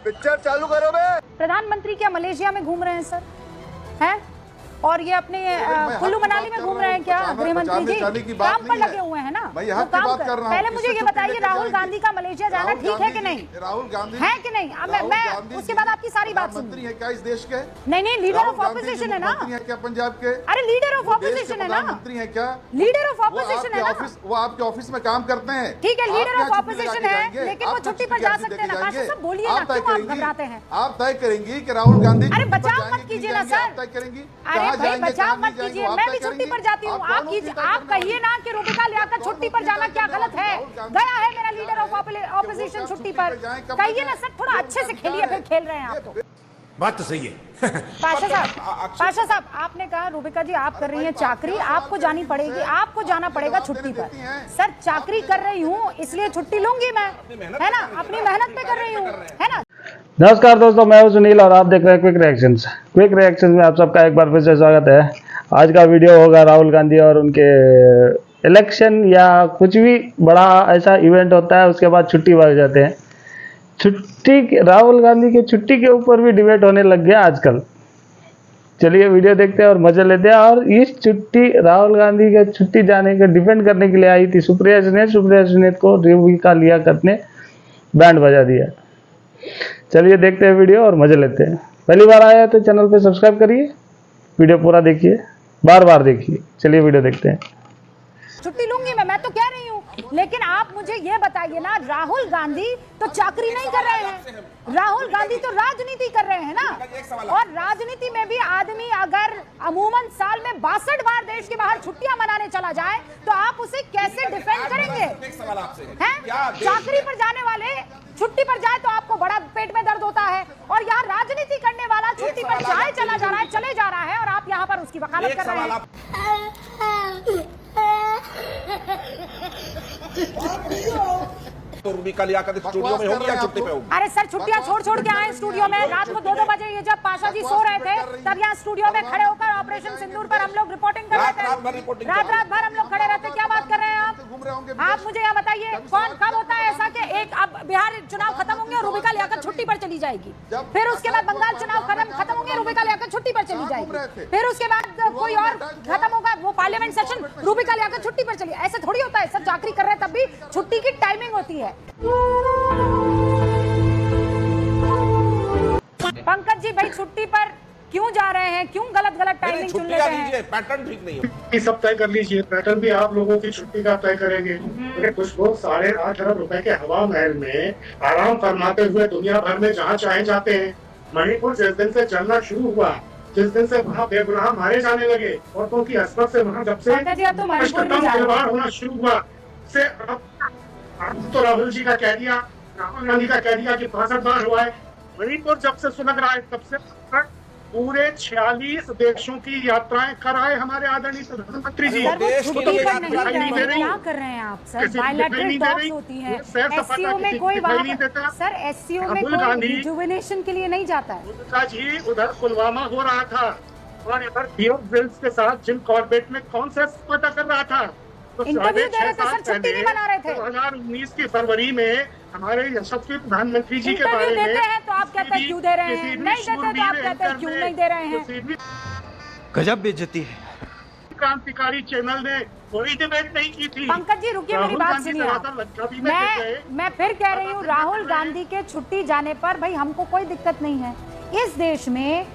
Picture चालू करो बे। प्रधानमंत्री क्या मलेशिया में घूम रहे हैं सर? हैं? और ये अपने कुल्लू मनाली में घूम रहे हैं क्या गृह मंत्री जी? काम पर लगे हुए हैं ना, वो काम कर। पहले मुझे ये बताइए, राहुल गांधी का मलेशिया जाना ठीक है कि नहीं? राहुल गांधी है कि नहीं? मैं उसके बाद आपकी सारी बात सुनूंगी। है क्या इस देश के? नहीं, लीडर ऑफ ऑपोजिशन है ना। है क्या पंजाब के? अरे लीडर ऑफ ऑपोजिशन है ना। मंत्री है क्या? लीडर ऑफ ऑपोजिशन है ना। वो आपके ऑफिस में काम करते हैं। ठीक है, लीडर ऑफ ऑपोजिशन है, लेकिन वो छुट्टी पर जा सकते हैं ना। काशी साहब बोलिए ना, क्यों आप घबराते हैं? आप तय करेंगी कि राहुल गांधी। अरे बचाव मत कीजिए ना सर। तय करेंगी। अरे भाई बचाव मत कीजिए, मैं भी छुट्टी पर जाती हूँ। आप कहिए ना कि रूबिका लियाकत छुट्टी पर जाना क्या गलत है? गया है मेरा लीडर ऑफ ऑपोजिशन छुट्टी पर। कहिए ना सर, थोड़ा अच्छे से खेलिए, फिर खेल रहे हैं आप तो। बात तो सही है। पाशा साहब, आपने कहा रूबिका जी आप कर रही हैं चाकरी, आपको जानी पड़ेगी, आपको जाना पड़ेगा छुट्टी पर। सर चाकरी कर रही हूँ इसलिए छुट्टी लूंगी मैं, है ना? अपनी मेहनत पे कर रही हूँ, है ना? नमस्कार दोस्तों, मैं हूं सुनील और आप देख रहे हैं क्विक रिएक्शंस। क्विक रिएक्शंस में आप सबका एक बार फिर से स्वागत है। आज का वीडियो होगा राहुल गांधी और उनके इलेक्शन या कुछ भी बड़ा ऐसा इवेंट होता है उसके बाद छुट्टी भाग जाते हैं। छुट्टी, राहुल गांधी की छुट्टी के ऊपर भी डिबेट होने लग गया आजकल। चलिए वीडियो देखते हैं और मजे लेते हैं। और इस छुट्टी, राहुल गांधी के छुट्टी जाने के डिफेंड करने के लिए आई थी सुप्रिया सुनेत को रूबिका लियाकत ने बैंड बजा दिया। चलिए देखते हैं वीडियो और मजे लेते हैं। पहली बार आया है तो चैनल पे सब्सक्राइब करिए, वीडियो पूरा देखिए, बार बार देखिए। चलिए वीडियो देखते हैं। छुट्टी लूंगी मैं तो कह रही हूँ, लेकिन आप मुझे ये बताइए ना, राहुल गांधी तो चाकरी नहीं कर रहे हैं, राहुल गांधी तो राजनीति कर रहे हैं ना। और राजनीति में भी आदमी अगर अमूमन साल में 62 बार देश के बाहर छुट्टियां मनाने चला जाए तो आप उसे कैसे डिफेंड करेंगे? हैं? चाकरी पर जाने वाले छुट्टी पर जाए तो आपको बड़ा पेट में दर्द होता है, और यहाँ राजनीति करने वाला छुट्टी पर जाए चला जा रहा है, चले जा रहा है, और आप यहाँ पर उसकी वकालत कर रहे हैं। तो रूबिका लियाकत स्टूडियो में होगी या छुट्टी पे होगी? अरे सर छुट्टियां छोड़ के आए स्टूडियो में। रात को 2-2 बजे ये जब पाशा जी सो रहे थे तब यहाँ स्टूडियो में खड़े होकर ऑपरेशन सिंदूर पर हम लोग रिपोर्टिंग कर रहे थे। रात भर हम लोग खड़े रहते। क्या बात कर रहे हैं आप मुझे यह बताइए, कौन कब होता है ऐसा कि एक अब बिहार चुनाव खत्म होंगे और रूबिका लियाकत छुट्टी पर चली जाएगी, फिर उसके बाद बंगाल चुनाव खत्म होंगे, रूबिका लियाकत छुट्टी पर चली जाएगी, फिर उसके बाद कोई और खत्म होगा, वो पार्लियामेंट सेशन, रूबिका लियाकत छुट्टी पर चली। ऐसे थोड़ी होता है, सब चाकरी कर रहे हैं तब भी छुट्टी की टाइमिंग होती है। पंकज जी भाई छुट्टी पर क्यों जा रहे हैं? क्यों गलत टाइमिंग चुन लेते हैं? पैटर्न ठीक नहीं है। सब तय कर लीजिए, पैटर्न भी आप लोगों की छुट्टी का तय करेंगे। कुछ लोग 8.5 अरब रुपए के हवा महल में आराम फरमाते हुए दुनिया भर में जहाँ चाहे जाते हैं। मणिपुर जिस दिन से चलना शुरू हुआ, जिस दिन से वहाँ बेगुनाह मारे जाने लगे, औरतों की अस्मत से वहाँ जब से खिलवाड़ होना शुरू हुआ, से अब तो राहुल जी का कह दिया, राहुल गांधी का कह दिया कि 62 बार हुआ है। मणिपुर जब से सुलग रहा है तब से पूरे 46 देशों की यात्राएं कराए हमारे आदरणीय प्रधानमंत्री जी। क्या कर रहे हैं आप सर? बायलैटरल टॉक्स होती है, एससीओ में कोई वहाँ सर एससीओ में कोई रिजुवेनेशन के लिए नहीं जाता है। जी उधर पुलवामा हो रहा था और इधर बिल्स के साथ जिम कॉर्बेट में कौन सा पता कर रहा था, तो इंटरव्यू दे रहे थे सर, छुट्टी नहीं मना रहे थे। 2019 की फरवरी में हमारे यशस्वी प्रधानमंत्री जी के बारे में देते हैं तो आप कहते हैं क्यों दे रहे हैं, नहीं देते तो आप कहते हैं क्यों नहीं दे रहे हैं। गजब बेइज्जती है। क्रांतिकारी चैनल ने कोई डिबेट नहीं की थी। पंकज जी रुकिए, मेरी बात सुनिए। मैं फिर कह रही हूँ, राहुल गांधी के छुट्टी जाने पर भाई हमको कोई दिक्कत नहीं है। इस देश में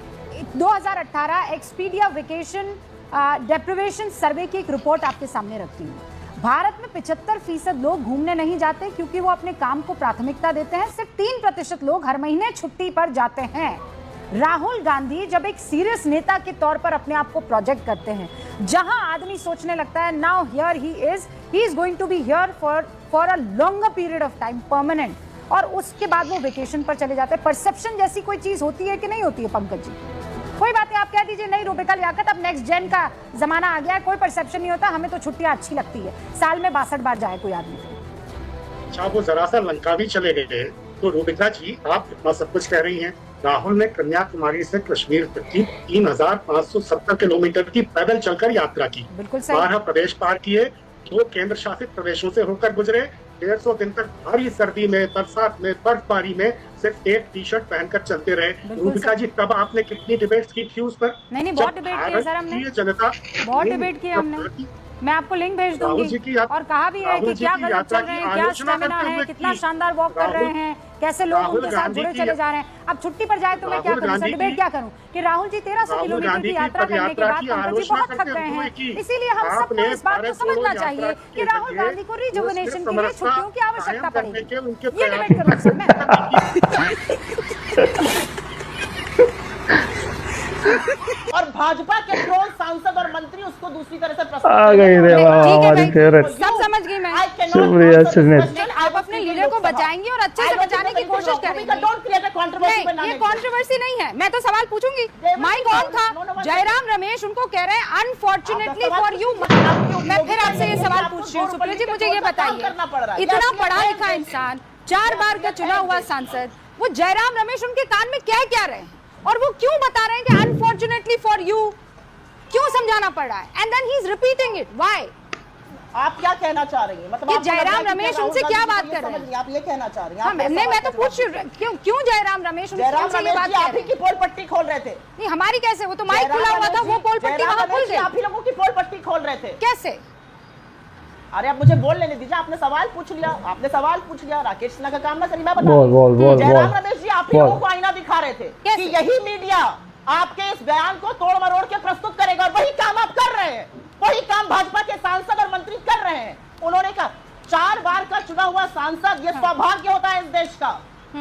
2018 एक्सपीडिया वेकेशन डेप्रिवेशन सर्वे की एक रिपोर्ट आपके सामने रखती हूँ। भारत में 75% लोग घूमने नहीं जाते क्योंकि वो अपने काम को प्राथमिकता देते हैं। सिर्फ 3% लोग हर महीने छुट्टी पर जाते हैं। राहुल गांधी जब एक सीरियस नेता के तौर पर अपने आप को प्रोजेक्ट करते हैं, जहां आदमी सोचने लगता है now here he is going to be here for a longer period of time, permanent, और उसके बाद वो वेकेशन पर चले जाते हैं। परसेप्शन जैसी कोई चीज होती है कि नहीं होती है पंकज जी? कोई बात नहीं, आप कह दीजिए नहीं रूबिका लियाकत अब नेक्स्ट जेन का जमाना आ गया है, कोई परसेप्शन नहीं होता, हमें तो छुट्टियां अच्छी लगती है, साल में 62 बार जाए कोई आदमी। अच्छा वो जरा सा लंका भी चले गए तो रूबिका जी आप इतना सब कुछ कह रही हैं। राहुल ने कन्याकुमारी से कश्मीर तक की 3570 किलोमीटर की पैदल चलकर यात्रा की, 12 प्रदेश पार किए, 2 केंद्र शासित प्रदेशों से होकर गुजरे, 150 दिन तक भारी सर्दी में, बरसात में, बर्फबारी में सिर्फ एक टी शर्ट पहनकर चलते रहे। रूबिका जी, तब आपने कितनी डिबेट्स की थी उस पर? नहीं, बहुत डिबेट की सर हमने, जनता बहुत डिबेट की हमने। मैं आपको लिंक भेज दूंगी और कहा भी है कि क्या गलत चल रहे हैं, क्या स्टेमिना है, कितना शानदार वॉक कर रहे हैं, कैसे लोग उनके साथ जुड़े चले जा रहे हैं। अब छुट्टी पर जाए तो मैं क्या करूं सर, डिबेट क्या करूं कि राहुल जी 1300 किलोमीटर की यात्रा करने के बाद पंकज जी बहुत थक गए हैं। इसीलिए हम सबको इस बात को समझना चाहिए कि राहुल गांधी को रिजुवेनेशन के लिए छुट्टियों की आवश्यकता पड़ेगी। ये डिबेट करूं सर मैं। और भाजपा के ट्रोल सांसद और मंत्री उसको दूसरी तरह से प्रस्तुत आ गई रे हमारी फेवरेट। सब समझ गई मैं। शुक्रिया सुनीत। आप अपने लीडर को बचाएंगे और अच्छे से बचाने की कोशिश करेंगे। नहीं, ये कंट्रोवर्सी नहीं है। मैं तो सवाल पूछूंगी, माइक ऑन था, जयराम रमेश उनको कह रहे हैं अनफॉर्चुनेटली फॉर यू। मैं फिर आपसे ये सवाल पूछ रही हूँ सुप्रिया जी, मुझे ये बताइए, इतना पढ़ा लिखा इंसान, 4 बार का चुना हुआ सांसद, वो जयराम रमेश उनके कान में क्या कह रहे हैं और वो क्यों बता रहे हैं कि अनफॉर्चुनेटली फॉर यू, क्यों समझाना पड़ रहा है? And then he is repeating it, why? आप क्या कहना चाह रही हैं? मतलब कि जयराम रमेश उनसे क्या बात कर रहे हैं? आप ये कहना चाह रही हैं? हाँ, मैं तो पूछ क्यों जयराम रमेश उनसे ये बात कर रहे हैं? की पोल पट्टी खोल रहे थे। नहीं, हमारी कैसे? वो तो माइक खुला हुआ था, वो पोल पट्टी वहां खुल गई। आप ही लोगों की पोल पट्टी खोल रहे थे कैसे? अरे आप मुझे बोल लेने दीजिए, आपने सवाल पूछ लिया, राकेश सिन्हा का काम ना करिए, मैं बता बोल जयराम रमेश जी आप ही लोगों को आईना दिखा रहे थे कि यही मीडिया आपके इस बयान को तोड़ मरोड़ के प्रस्तुत करेगा, और वही काम आप कर रहे हैं, वही काम भाजपा के सांसद और मंत्री कर रहे हैं। उन्होंने कहा 4 बार का चुना हुआ सांसद, ये सौभाग्य होता है इस देश का।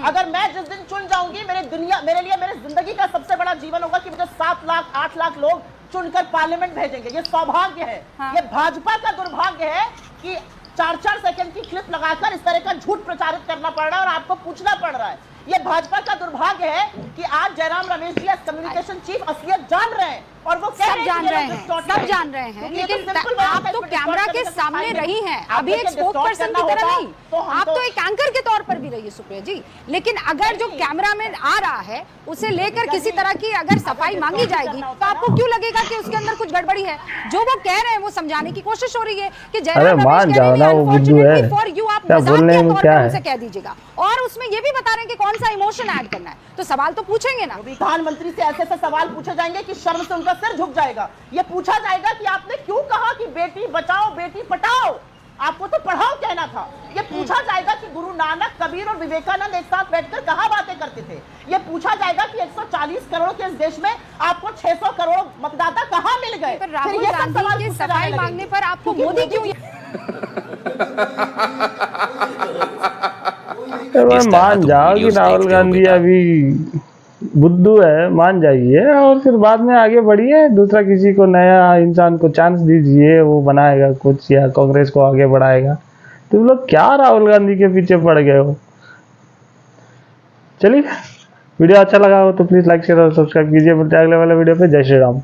अगर मैं जिस दिन चुन जाऊंगी, मेरे लिए मेरे जिंदगी का सबसे बड़ा जीवन होगा कि मुझे 7 लाख 8 लाख लोग चुनकर पार्लियामेंट भेजेंगे। ये सौभाग्य है। ये भाजपा का दुर्भाग्य है कि 4-4 सेकंड की क्लिप लगाकर इस तरह का झूठ प्रचारित करना पड़ रहा है और आपको पूछना पड़ रहा है। ये भाजपा का दुर्भाग्य है कि आज जयराम रमेश जी कम्युनिकेशन चीफ असलियत जान रहे हैं और वो सब जान रहे हैं, लेकिन आप तो कैमरा के सामने रही हैं, अभी एक स्पोक पर्सन की तरह नहीं, आप तो एक एंकर के तौर पर भी रही है सुप्रिया जी। लेकिन अगर जो कैमरा में आ रहा है उसे लेकर किसी तरह की अगर सफाई मांगी जाएगी तो आपको क्यों लगेगा कि उसके अंदर कुछ गड़बड़ी है? जो वो कह रहे हैं वो समझाने की कोशिश हो रही है कि जयराम रमेश फॉर यू, आप मजाकिया तौर पर उनसे कह दीजिएगा, और उसमें ये भी बता रहे हैं कि कौन सा इमोशन ऐड करना है, तो सवाल तो पूछेंगे ना। प्रधानमंत्री से ऐसे सवाल पूछे जाएंगे कि शर्म से उनका सिर झुक जाएगा। ये पूछा जाएगा कि आपने क्यों कहा कि बेटी बचाओ बेटी पढ़ाओ, आपको तो पढ़ाओ कहना था। ये पूछा जाएगा कि गुरु नानक, कबीर और विवेकानंद एक साथ बैठकर कहां बातें करते थे। ये पूछा जाएगा कि 140 करोड़ के इस देश में आपको 600 करोड़ मतदाता कहां मिल गए। राहुल गांधी के सफाई मांगने पर आपको मोदी क्यों? मान जाओ कि राहुल गांधी अभी बुद्धू है, मान जाइए और फिर बाद में आगे बढ़िए, दूसरा किसी को नया इंसान को चांस दीजिए, वो बनाएगा कुछ या कांग्रेस को आगे बढ़ाएगा। तुम लोग क्या राहुल गांधी के पीछे पड़ गए हो? चलिए, वीडियो अच्छा लगा हो तो प्लीज लाइक शेयर और सब्सक्राइब कीजिए। मिलते हैं अगले वाले वीडियो पे। जय श्री राम।